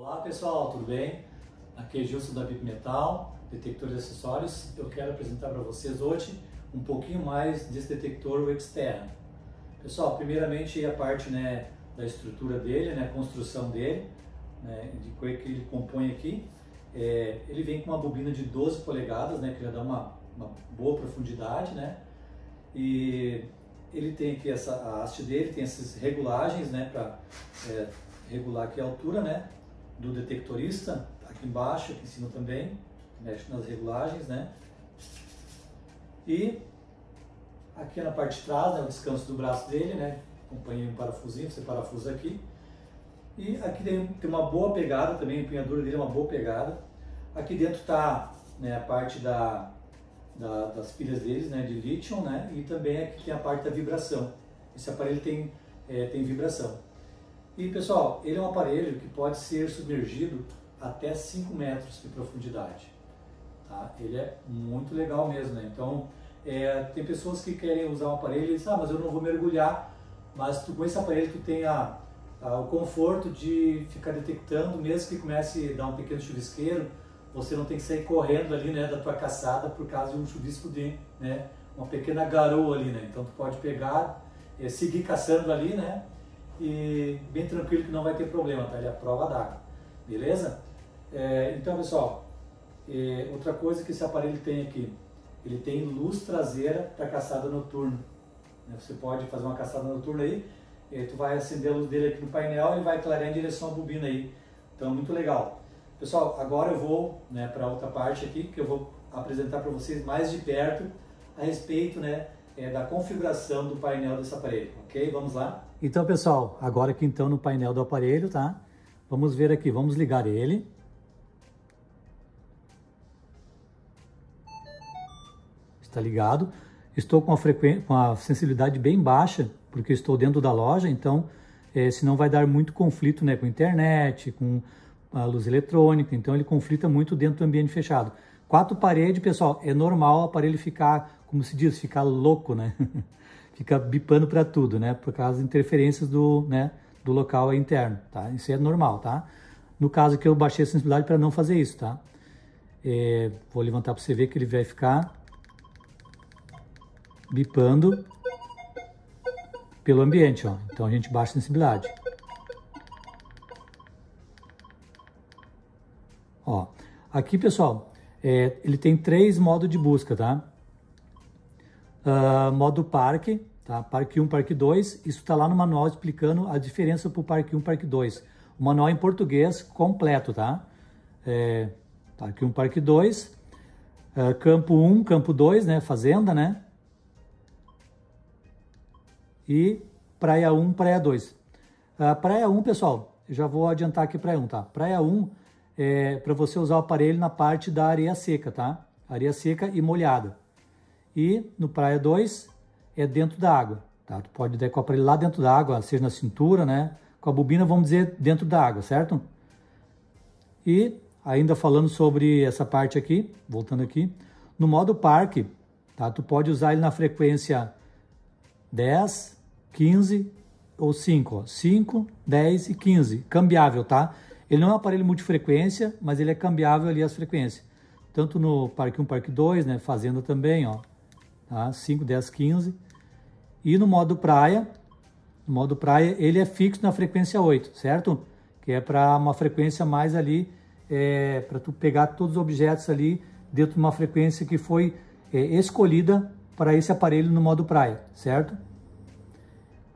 Olá pessoal, tudo bem? Aqui é Gilson da BIP Metal, detector de acessórios. Eu quero apresentar para vocês hoje um pouquinho mais desse detector externo. Pessoal, primeiramente a parte da estrutura dele, a construção dele, de coisa que ele compõe aqui. Ele vem com uma bobina de 12 polegadas, que já dá uma boa profundidade, e ele tem aqui a haste dele, tem essas regulagens, para regular aqui a altura, do detectorista, aqui embaixo, aqui em cima também, mexe nas regulagens, E aqui na parte de trás, o descanso do braço dele, acompanha um parafusinho, você parafusa aqui. E aqui tem uma boa pegada também, a empunhadura dele é uma boa pegada. Aqui dentro está a parte das pilhas deles, de lítio, e também aqui tem a parte da vibração. Esse aparelho tem vibração. E pessoal, ele é um aparelho que pode ser submergido até 5 metros de profundidade. Tá? Ele é muito legal mesmo, Então, tem pessoas que querem usar um aparelho e dizem, mas eu não vou mergulhar, mas com esse aparelho tu tem o conforto de ficar detectando, mesmo que comece a dar um pequeno chuvisqueiro, você não tem que sair correndo ali, da tua caçada por causa de um chuvisco de, uma pequena garoa ali, Então tu pode pegar, seguir caçando ali, e bem tranquilo que não vai ter problema, tá? Ele é a prova d'água, beleza? Então pessoal, outra coisa que esse aparelho tem aqui, ele tem luz traseira para caçada noturna. Você pode fazer uma caçada noturna aí, tu vai acender a luz dele aqui no painel, ele vai clarear em direção à bobina aí. Então muito legal. Pessoal, agora eu vou para outra parte aqui, que eu vou apresentar para vocês mais de perto a respeito da configuração do painel desse aparelho, ok? Vamos lá? Então pessoal, agora aqui então no painel do aparelho, tá? Vamos ver aqui, vamos ligar ele. Está ligado. Estou com a sensibilidade bem baixa, porque estou dentro da loja, então senão vai dar muito conflito com a internet, com a luz eletrônica, então ele conflita muito dentro do ambiente fechado. 4 paredes, pessoal, é normal o aparelho ficar, como se diz, ficar louco, Fica bipando para tudo, por causa das interferências do local interno, tá? Isso é normal, tá? No caso aqui eu baixei a sensibilidade para não fazer isso, tá? Vou levantar para você ver que ele vai ficar bipando pelo ambiente, ó. Então a gente baixa a sensibilidade. Ó, aqui pessoal, ele tem 3 modos de busca, tá? Modo parque, tá? Parque 1, parque 2, isso está lá no manual explicando a diferença para o parque 1 e parque 2. O manual em português completo, tá? Parque 1, parque 2, campo 1, campo 2, fazenda, e praia 1, praia 2. Praia 1, pessoal, eu já vou adiantar aqui praia 1, tá? Praia 1 é para você usar o aparelho na parte da areia seca, tá? Areia seca e molhada. E no praia 2 é dentro da água, tá? Tu pode dar com o aparelho lá dentro da água, seja na cintura, com a bobina, vamos dizer, dentro da água, certo? E ainda falando sobre essa parte aqui, voltando aqui, no modo parque, tá? Tu pode usar ele na frequência 10, 15 ou 5, ó. 5, 10 e 15, cambiável, tá? Ele não é um aparelho multifrequência, mas ele é cambiável ali as frequências. Tanto no parque 1, parque 2, fazenda também, ó. Tá? 5, 10, 15. E no modo praia, ele é fixo na frequência 8, certo? Que é para uma frequência mais ali, para tu pegar todos os objetos ali dentro de uma frequência que foi escolhida para esse aparelho no modo praia, certo?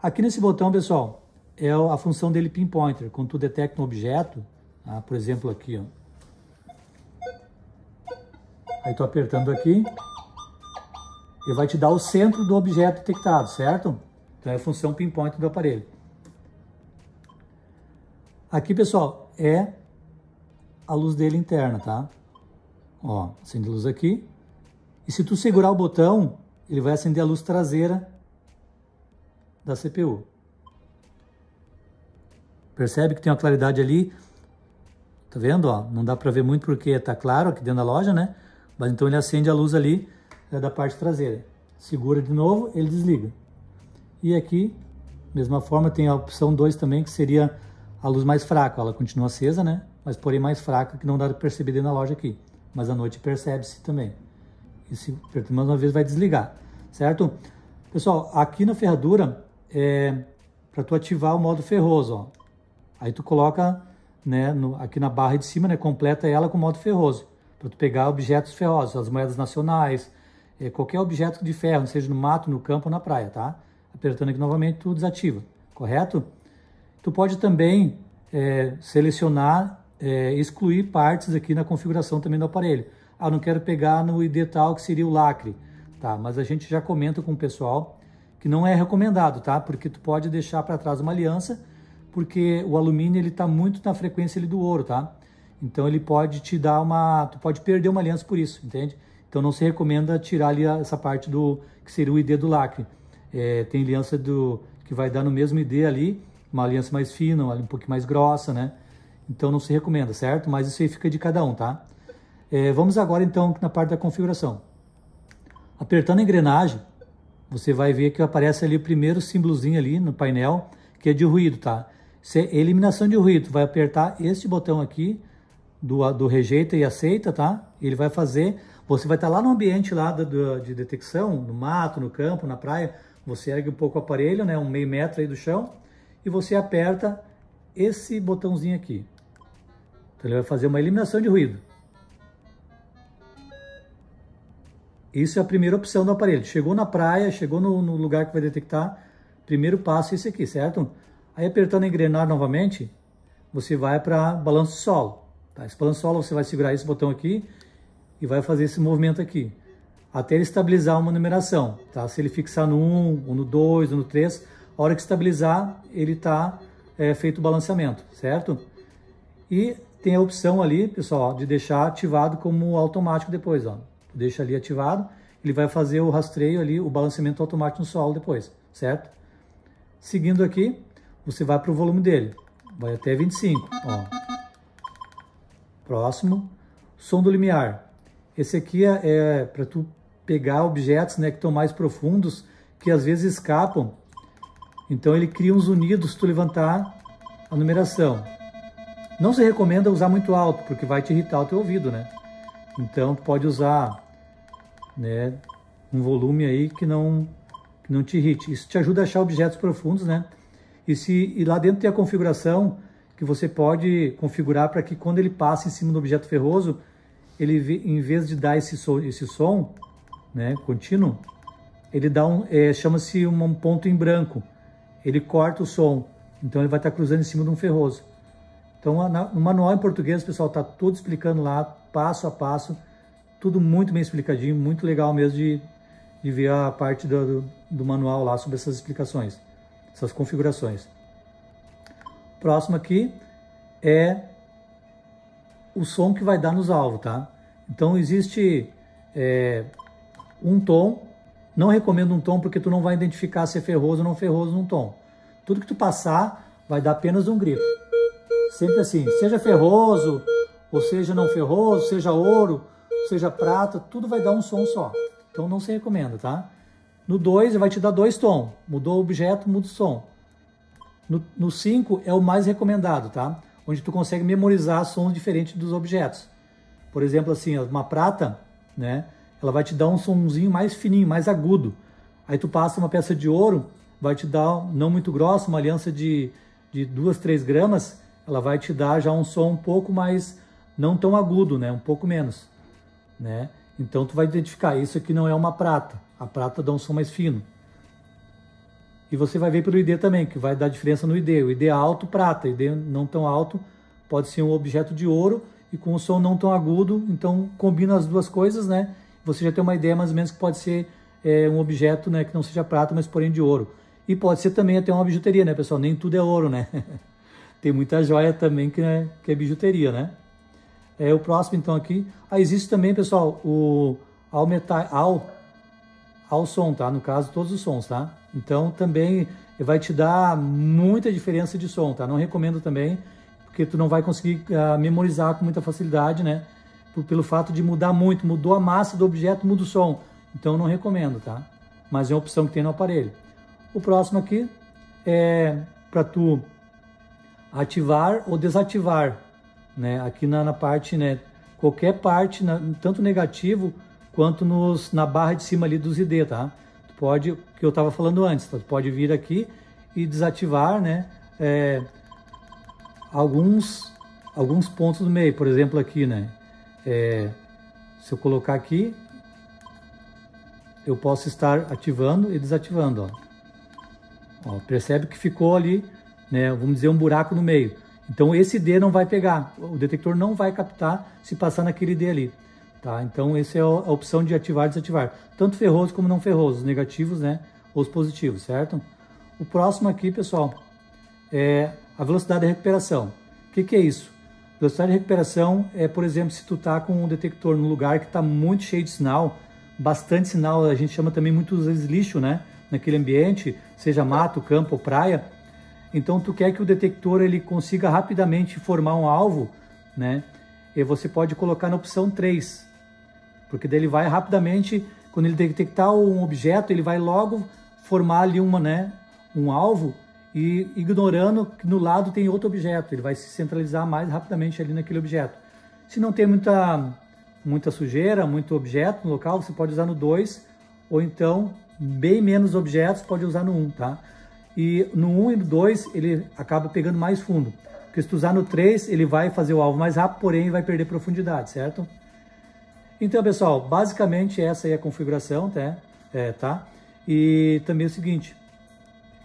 Aqui nesse botão, pessoal, é a função dele pinpointer. Quando tu detecta um objeto, tá? Por exemplo aqui, ó. Aí tô apertando aqui, ele vai te dar o centro do objeto detectado, certo? Então é a função pinpointer do aparelho. Aqui, pessoal, é a luz dele interna, tá? Ó, acende a luz aqui. E se tu segurar o botão, ele vai acender a luz traseira da CPU. Percebe que tem uma claridade ali? Tá vendo, ó? Não dá para ver muito porque tá claro aqui dentro da loja, Mas então ele acende a luz ali da parte traseira. Segura de novo, ele desliga. E aqui, mesma forma, tem a opção 2 também, que seria a luz mais fraca, ela continua acesa, né? Mas porém mais fraca, que não dá para perceber dentro da loja aqui. Mas à noite percebe-se também. E se apertar mais uma vez vai desligar, certo? Pessoal, aqui na ferradura para tu ativar o modo ferroso, ó. Aí tu coloca, né, aqui na barra de cima, né, completa ela com o modo ferroso, para tu pegar objetos ferrosos, as moedas nacionais, qualquer objeto de ferro, seja no mato, no campo ou na praia, tá? Apertando aqui novamente, tu desativa, correto? Tu pode também selecionar, excluir partes aqui na configuração também do aparelho. Ah, não quero pegar no ID tal, que seria o lacre, tá? Mas a gente já comenta com o pessoal que não é recomendado, tá? Porque tu pode deixar para trás uma aliança, porque o alumínio ele tá muito na frequência ali do ouro, tá? Então ele pode te dar tu pode perder uma aliança por isso, entende? Então não se recomenda tirar ali essa parte que seria o ID do lacre. Tem aliança que vai dar no mesmo ID ali, uma aliança mais fina, um pouquinho mais grossa, né? Então não se recomenda, certo? Mas isso aí fica de cada um, tá? Vamos agora então na parte da configuração. Apertando a engrenagem, você vai ver que aparece ali o primeiro símbolozinho ali no painel, que é de ruído, tá? Isso é eliminação de ruído. Vai apertar este botão aqui do rejeita e aceita, tá? Ele vai fazer, você vai estar lá no ambiente lá de detecção, no mato, no campo, na praia, você ergue um pouco o aparelho, né, um meio metro aí do chão, e você aperta esse botãozinho aqui. Então ele vai fazer uma eliminação de ruído. Isso é a primeira opção do aparelho. Chegou na praia, chegou no lugar que vai detectar, primeiro passo é esse aqui, certo? Aí apertando a engrenagem novamente, você vai para balanço solo. Tá? Esse balanço solo você vai segurar esse botão aqui e vai fazer esse movimento aqui, até ele estabilizar uma numeração. Tá? Se ele fixar no 1, ou no 2, ou no 3, a hora que estabilizar, ele está feito o balanceamento, certo? E tem a opção ali, pessoal, de deixar ativado como automático depois, ó. Deixa ali ativado, ele vai fazer o rastreio ali, o balanceamento automático no solo depois, certo? Seguindo aqui, você vai para o volume dele, vai até 25, ó. Próximo, som do limiar. Esse aqui é para tu pegar objetos, né, que estão mais profundos, que às vezes escapam. Então ele cria uns unidos se tu levantar a numeração. Não se recomenda usar muito alto, porque vai te irritar o teu ouvido, né? Então pode usar, né, um volume aí que não te irrite. Isso te ajuda a achar objetos profundos, né? E lá dentro tem a configuração que você pode configurar para que quando ele passe em cima do objeto ferroso, ele, em vez de dar esse som, né, contínuo, ele dá chama-se um ponto em branco. Ele corta o som, então ele vai estar cruzando em cima de um ferroso. Então no manual em português, pessoal, está tudo explicando lá, passo a passo, tudo muito bem explicadinho, muito legal mesmo de ver a parte do manual lá sobre essas explicações, essas configurações. Próximo aqui é o som que vai dar nos alvos, tá? Então existe um tom, não recomendo um tom porque tu não vai identificar se é ferroso ou não ferroso num tom. Tudo que tu passar vai dar apenas um grito. Sempre assim, seja ferroso, ou seja não ferroso, seja ouro, seja prata, tudo vai dar um som só. Então não se recomenda, tá? No 2 vai te dar 2 tons. Mudou o objeto, muda o som. No 5 é o mais recomendado, tá? Onde tu consegue memorizar sons diferentes dos objetos. Por exemplo, assim, uma prata, né? Ela vai te dar um sonzinho mais fininho, mais agudo. Aí tu passa uma peça de ouro, vai te dar, não muito grossa, uma aliança de 2, 3 gramas, ela vai te dar já um som um pouco mais, não tão agudo, né? Um pouco menos, né? Então tu vai identificar, isso aqui não é uma prata. A prata dá um som mais fino. E você vai ver pelo ID também, que vai dar diferença no ID. O ID é alto, prata. O ID não tão alto pode ser um objeto de ouro e com um som não tão agudo. Então combina as duas coisas, né? Você já tem uma ideia mais ou menos que pode ser um objeto, né, que não seja prata, mas porém de ouro. E pode ser também até uma bijuteria, né, pessoal? Nem tudo é ouro, né? Tem muita joia também que é bijuteria, né? O próximo, então, aqui. Existe também, pessoal, o ao som, tá? No caso, todos os sons, tá? Então, também vai te dar muita diferença de som, tá? Não recomendo também, porque tu não vai conseguir memorizar com muita facilidade, né? Pelo fato de mudar muito. Mudou a massa do objeto, muda o som. Então, não recomendo, tá? Mas é uma opção que tem no aparelho. O próximo aqui é para tu ativar ou desativar, né? Aqui na parte, né? Qualquer parte, tanto negativo quanto na barra de cima ali dos ID, tá? Tu pode, que eu estava falando antes, tá? Tu pode vir aqui e desativar, né? Alguns pontos do meio, por exemplo aqui, né? Se eu colocar aqui, eu posso estar ativando e desativando, ó. Percebe que ficou ali, né? Vamos dizer, um buraco no meio. Então esse D não vai pegar, o detector não vai captar se passar naquele D ali, tá? Então essa é a opção de ativar e desativar, tanto ferroso como não ferroso, os negativos, né, ou os positivos, certo? O próximo aqui, pessoal, é a velocidade de recuperação. O que é isso? Velocidade de recuperação é, por exemplo, se tu tá com um detector no lugar que está muito cheio de sinal, bastante sinal, a gente chama também muitas vezes lixo, né, naquele ambiente, seja mato, campo ou praia. Então tu quer que o detector ele consiga rapidamente formar um alvo, né? E você pode colocar na opção 3, porque daí ele vai rapidamente, quando ele detectar um objeto, ele vai logo formar ali um alvo, e ignorando que no lado tem outro objeto, ele vai se centralizar mais rapidamente ali naquele objeto. Se não tem muita sujeira, muito objeto no local, você pode usar no 2, ou então bem menos objetos, pode usar no 1, tá? E no 1 e no 2 ele acaba pegando mais fundo. Porque se tu usar no 3, ele vai fazer o alvo mais rápido, porém vai perder profundidade, certo? Então, pessoal, basicamente essa aí é a configuração, tá? E também é o seguinte,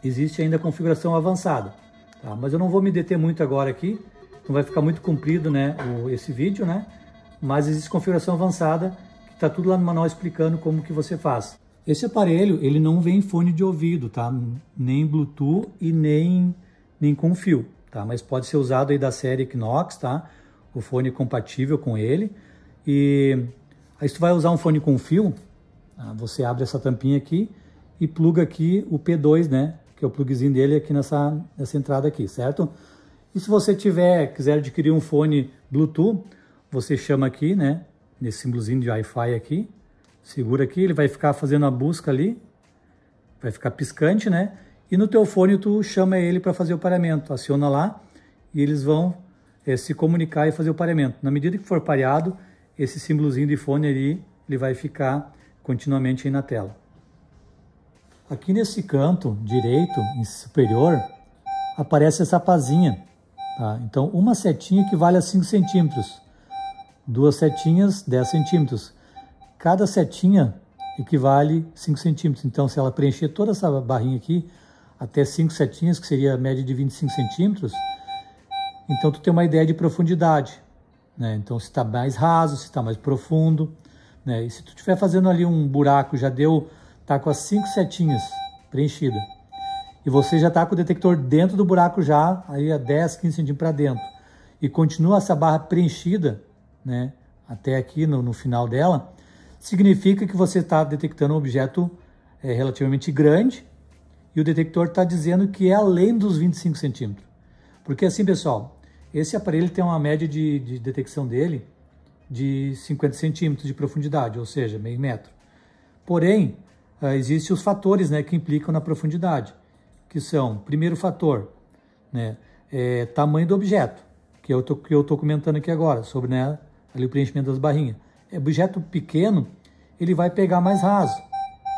existe ainda a configuração avançada, tá? Mas eu não vou me deter muito agora aqui, não vai ficar muito comprido, né, esse vídeo, né? Mas existe configuração avançada, que tá tudo lá no manual explicando como que você faz. Esse aparelho, ele não vem em fone de ouvido, tá? Nem Bluetooth e nem com fio, tá? Mas pode ser usado aí da série Equinox, tá? O fone compatível com ele. E aí se tu vai usar um fone com fio, tá? Você abre essa tampinha aqui e pluga aqui o P2, né? Que é o plugzinho dele aqui nessa entrada aqui, certo? E se você quiser adquirir um fone Bluetooth, você chama aqui, né? Nesse símbolozinho de Wi-Fi aqui. Segura aqui, ele vai ficar fazendo a busca ali, vai ficar piscante, né? E no teu fone tu chama ele para fazer o pareamento, aciona lá e eles vão se comunicar e fazer o pareamento. Na medida que for pareado, esse símbolozinho de fone ali, ele vai ficar continuamente aí na tela. Aqui nesse canto direito, em superior, aparece essa pazinha, tá? Então uma setinha equivale a 5 centímetros, duas setinhas 10 centímetros. Cada setinha equivale 5 centímetros. Então, se ela preencher toda essa barrinha aqui, até 5 setinhas, que seria a média de 25 centímetros, então tu tem uma ideia de profundidade, né? Então, se está mais raso, se está mais profundo, né? E se tu estiver fazendo ali um buraco, tá com as 5 setinhas preenchidas, e você já está com o detector dentro do buraco já, aí a 10, 15 centímetros para dentro, e continua essa barra preenchida, né? Até aqui no final dela, significa que você está detectando um objeto relativamente grande e o detector está dizendo que é além dos 25 centímetros. Porque assim, pessoal, esse aparelho tem uma média de detecção dele de 50 centímetros de profundidade, ou seja, meio metro. Porém, existem os fatores, né, que implicam na profundidade, que são, primeiro fator, né, tamanho do objeto, que eu tô comentando aqui agora, sobre, né, ali o preenchimento das barrinhas. Objeto pequeno, ele vai pegar mais raso,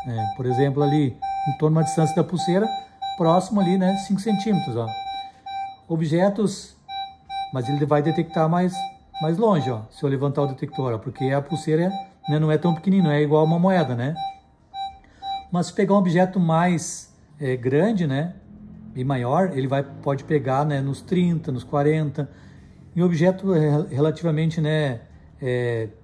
né? Por exemplo, ali em torno da distância da pulseira, próximo ali, né, 5 centímetros, ó. Objetos, mas ele vai detectar mais longe, ó, se eu levantar o detector, ó, porque a pulseira, né, não é tão pequenininho, não é igual uma moeda, né? Mas se pegar um objeto mais grande, né, e maior, ele pode pegar, né, nos 30, nos 40. Em objeto relativamente, né,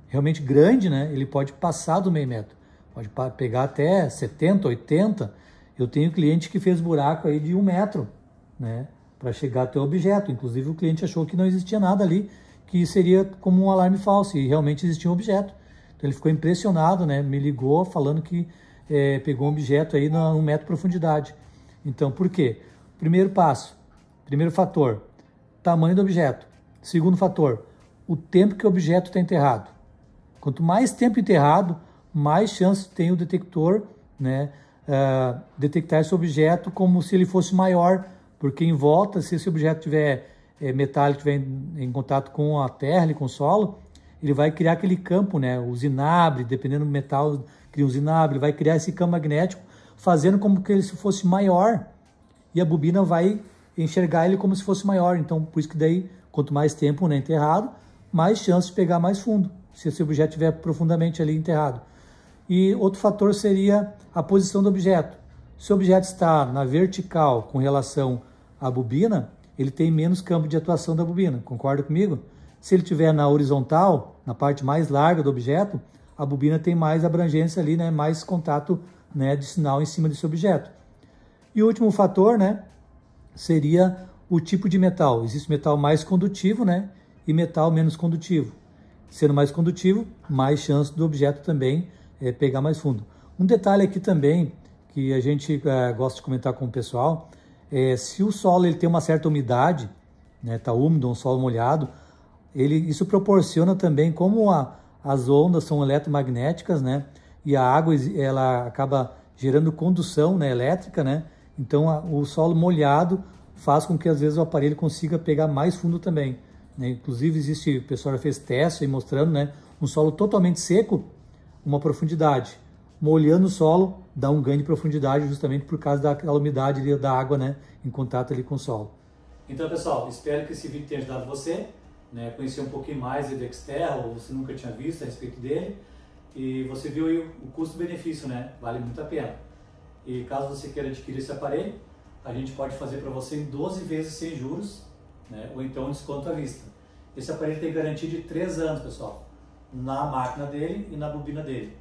realmente grande, né, ele pode passar do meio metro, pode pegar até 70, 80. Eu tenho cliente que fez buraco aí de 1 metro, né, para chegar até o objeto. Inclusive o cliente achou que não existia nada ali, que seria como um alarme falso, e realmente existia um objeto. Então ele ficou impressionado, né, me ligou falando que pegou um objeto aí a 1 metro de profundidade. Então, por quê? Primeiro passo, primeiro fator, tamanho do objeto. Segundo fator, o tempo que o objeto está enterrado. Quanto mais tempo enterrado, mais chance tem o detector, né, detectar esse objeto como se ele fosse maior, porque em volta, se esse objeto estiver metálico estiver em contato com a terra, com o solo, ele vai criar aquele campo, né? O zinabre, dependendo do metal, cria um zinabre, ele vai criar esse campo magnético, fazendo como que ele fosse maior, e a bobina vai enxergar ele como se fosse maior. Então, por isso que daí, quanto mais tempo, né, enterrado, mais chance de pegar mais fundo, se esse objeto estiver profundamente ali enterrado. E outro fator seria a posição do objeto. Se o objeto está na vertical com relação à bobina, ele tem menos campo de atuação da bobina, concorda comigo? Se ele estiver na horizontal, na parte mais larga do objeto, a bobina tem mais abrangência ali, né, mais contato, né, de sinal em cima desse objeto. E o último fator, né, seria o tipo de metal. Existe metal mais condutivo, né, e metal menos condutivo. Sendo mais condutivo, mais chance do objeto também pegar mais fundo. Um detalhe aqui também, que a gente gosta de comentar com o pessoal, se o solo ele tem uma certa umidade, né, tá úmido, um solo molhado, isso proporciona também, como as ondas são eletromagnéticas, né, e a água ela acaba gerando condução, né, elétrica, né, então o solo molhado faz com que às vezes o aparelho consiga pegar mais fundo também, né. Inclusive o pessoal já fez teste aí mostrando, né, um solo totalmente seco, uma profundidade, molhando o solo dá um ganho de profundidade justamente por causa daquela umidade ali, da água, né, em contato ali com o solo. Então, pessoal, espero que esse vídeo tenha ajudado você, né, conhecer um pouquinho mais do Xterra, ou você nunca tinha visto a respeito dele, e você viu aí o custo-benefício, né, vale muito a pena. E caso você queira adquirir esse aparelho, a gente pode fazer para você em 12 vezes sem juros, né, ou então desconto à vista. Esse aparelho tem garantia de 3 anos, pessoal, na máquina dele e na bobina dele,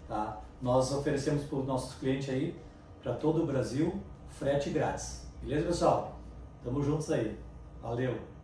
tá? Nós oferecemos para os nossos clientes aí, para todo o Brasil, frete grátis. Beleza, pessoal? Tamo juntos aí. Valeu!